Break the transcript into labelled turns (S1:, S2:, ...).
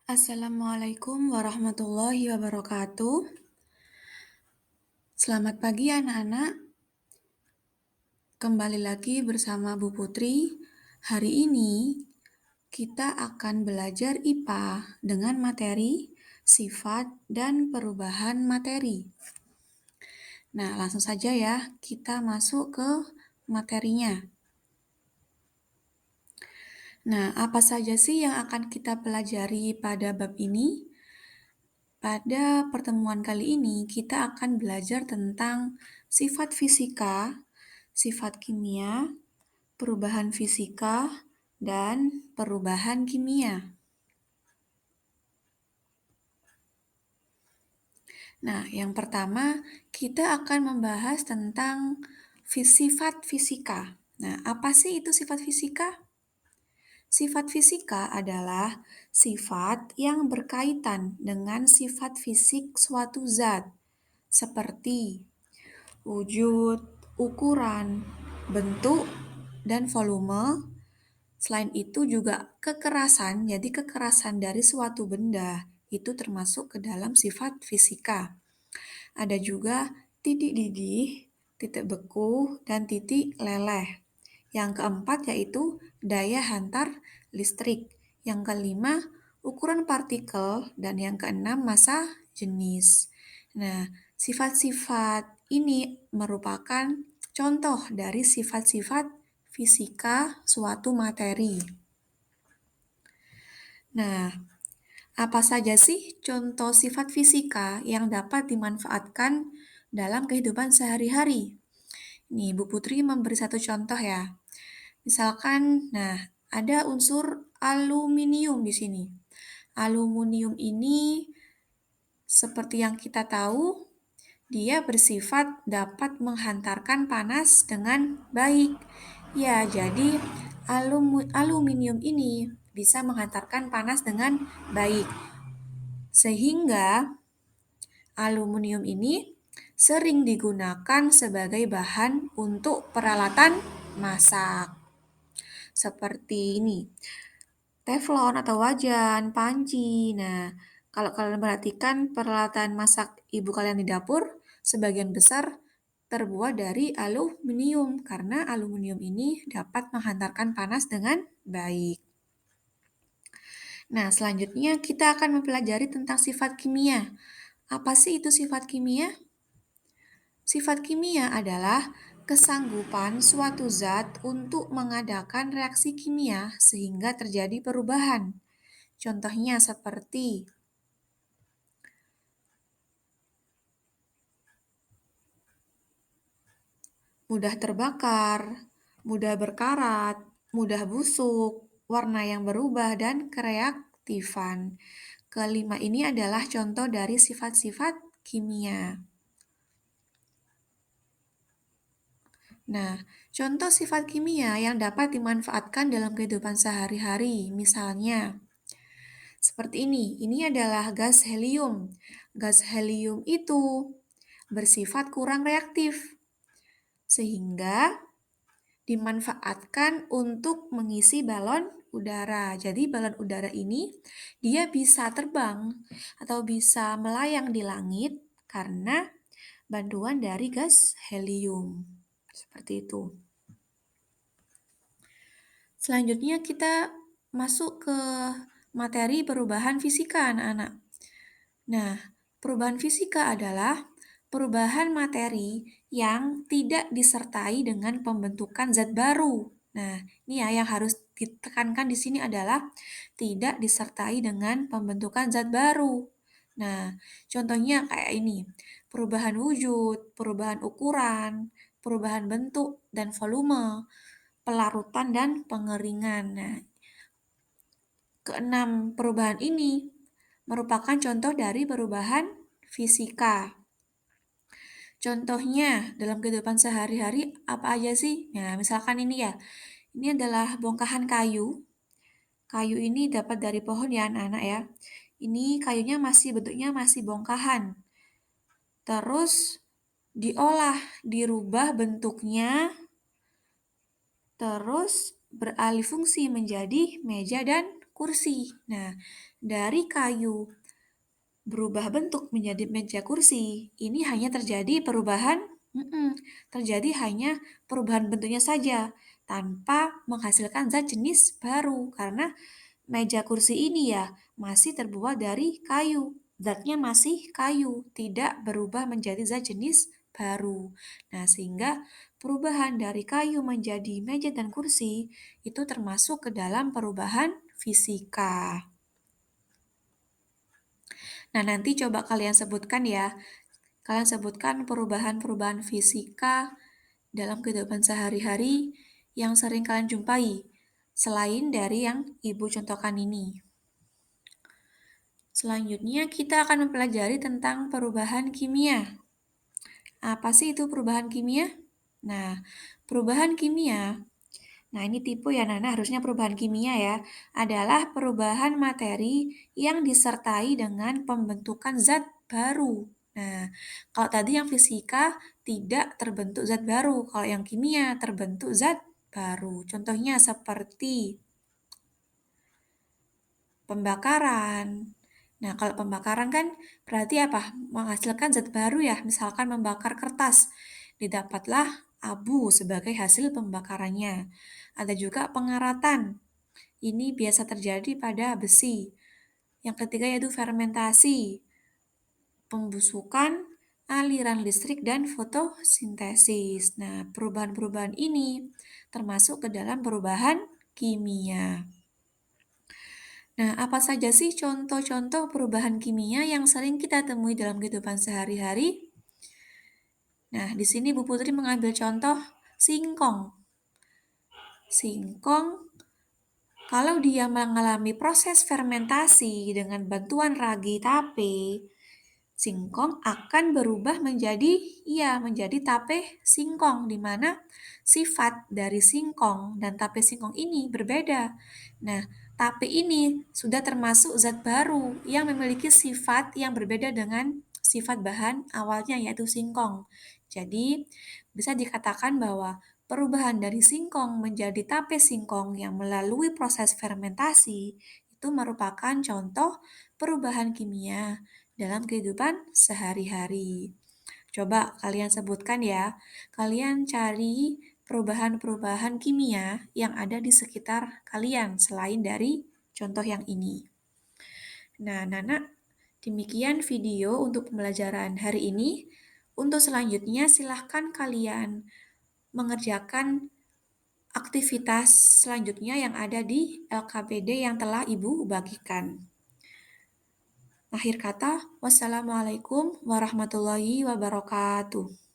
S1: Assalamualaikum warahmatullahi wabarakatuh. Selamat pagi anak-anak. Kembali lagi bersama Bu Putri. Hari ini kita akan belajar IPA dengan materi sifat dan perubahan materi. Nah, langsung saja ya, kita masuk ke materinya. Nah, apa saja sih yang akan kita pelajari pada bab ini? Pada pertemuan kali ini, kita akan belajar tentang sifat fisika, sifat kimia, perubahan fisika, dan perubahan kimia. Nah, yang pertama, kita akan membahas tentang sifat fisika. Nah, apa sih itu sifat fisika? Sifat fisika adalah sifat yang berkaitan dengan sifat fisik suatu zat, seperti wujud, ukuran, bentuk, dan volume. Selain itu juga kekerasan, jadi kekerasan dari suatu benda itu termasuk ke dalam sifat fisika. Ada juga titik didih, titik beku, dan titik leleh. Yang keempat yaitu daya hantar listrik. Yang kelima, ukuran partikel, dan yang keenam massa jenis. Nah, sifat-sifat ini merupakan contoh dari sifat-sifat fisika suatu materi. Nah, apa saja sih contoh sifat fisika yang dapat dimanfaatkan dalam kehidupan sehari-hari? Nih, Bu Putri memberi satu contoh ya. Misalkan, nah, ada unsur aluminium di sini. Aluminium ini seperti yang kita tahu, dia bersifat dapat menghantarkan panas dengan baik. Ya, jadi aluminium ini bisa menghantarkan panas dengan baik. Sehingga aluminium ini sering digunakan sebagai bahan untuk peralatan masak. Seperti ini, teflon atau wajan, panci. Nah, kalau kalian perhatikan peralatan masak ibu kalian di dapur, sebagian besar terbuat dari aluminium karena aluminium ini dapat menghantarkan panas dengan baik. Nah, selanjutnya kita akan mempelajari tentang sifat kimia. Apa sih itu sifat kimia? Sifat kimia adalah kesanggupan suatu zat untuk mengadakan reaksi kimia sehingga terjadi perubahan. Contohnya seperti mudah terbakar, mudah berkarat, mudah busuk, warna yang berubah, dan kereaktifan. Kelima ini adalah contoh dari sifat-sifat kimia. Nah, contoh sifat kimia yang dapat dimanfaatkan dalam kehidupan sehari-hari, misalnya seperti ini adalah gas helium. Gas helium itu bersifat kurang reaktif, sehingga dimanfaatkan untuk mengisi balon udara. Jadi balon udara ini dia bisa terbang atau bisa melayang di langit karena bantuan dari gas helium. Seperti itu. Selanjutnya kita masuk ke materi perubahan fisika anak-anak. Nah, perubahan fisika adalah perubahan materi yang tidak disertai dengan pembentukan zat baru. Nah, ini ya yang harus ditekankan di sini adalah tidak disertai dengan pembentukan zat baru. Nah, contohnya kayak ini, perubahan wujud, perubahan ukuran, perubahan bentuk dan volume, pelarutan dan pengeringan. Nah, keenam perubahan ini merupakan contoh dari perubahan fisika. Contohnya dalam kehidupan sehari-hari apa aja sih? Nah, misalkan ini ya, ini adalah bongkahan kayu. Kayu ini dapat dari pohon ya anak-anak ya. Ini kayunya bentuknya masih bongkahan. Terus diolah, dirubah bentuknya, terus beralih fungsi menjadi meja dan kursi. Nah, dari kayu berubah bentuk menjadi meja kursi, ini hanya terjadi terjadi hanya perubahan bentuknya saja, tanpa menghasilkan zat jenis baru. Karena meja kursi ini ya masih terbuat dari kayu, zatnya masih kayu, tidak berubah menjadi zat jenis baru. Nah, sehingga perubahan dari kayu menjadi meja dan kursi itu termasuk ke dalam perubahan fisika. Nah, nanti coba kalian sebutkan ya. Kalian sebutkan perubahan-perubahan fisika dalam kehidupan sehari-hari yang sering kalian jumpai, selain dari yang Ibu contohkan ini. Selanjutnya, kita akan mempelajari tentang perubahan kimia. Apa sih itu perubahan kimia? Nah, perubahan kimia, nah ini tipe ya Nana, harusnya perubahan kimia ya, adalah perubahan materi yang disertai dengan pembentukan zat baru. Nah, kalau tadi yang fisika tidak terbentuk zat baru, kalau yang kimia terbentuk zat baru. Contohnya seperti pembakaran. Nah, kalau pembakaran kan berarti apa? Menghasilkan zat baru ya, misalkan membakar kertas. Didapatlah abu sebagai hasil pembakarannya. Ada juga pengaratan. Ini biasa terjadi pada besi. Yang ketiga yaitu fermentasi, pembusukan, aliran listrik, dan fotosintesis. Nah, perubahan-perubahan ini termasuk ke dalam perubahan kimia. Nah, apa saja sih contoh-contoh perubahan kimia yang sering kita temui dalam kehidupan sehari-hari? Nah, di sini Bu Putri mengambil contoh singkong. Singkong, kalau dia mengalami proses fermentasi dengan bantuan ragi tape, singkong akan berubah menjadi tape singkong, di mana sifat dari singkong dan tape singkong ini berbeda. Nah, tape ini sudah termasuk zat baru yang memiliki sifat yang berbeda dengan sifat bahan awalnya yaitu singkong. Jadi, bisa dikatakan bahwa perubahan dari singkong menjadi tape singkong yang melalui proses fermentasi itu merupakan contoh perubahan kimia dalam kehidupan sehari-hari. Coba kalian sebutkan ya, kalian cari perubahan-perubahan kimia yang ada di sekitar kalian selain dari contoh yang ini. Nah, Nana, demikian video untuk pembelajaran hari ini. Untuk selanjutnya, silahkan kalian mengerjakan aktivitas selanjutnya yang ada di LKPD yang telah Ibu bagikan. Akhir kata, wassalamualaikum warahmatullahi wabarakatuh.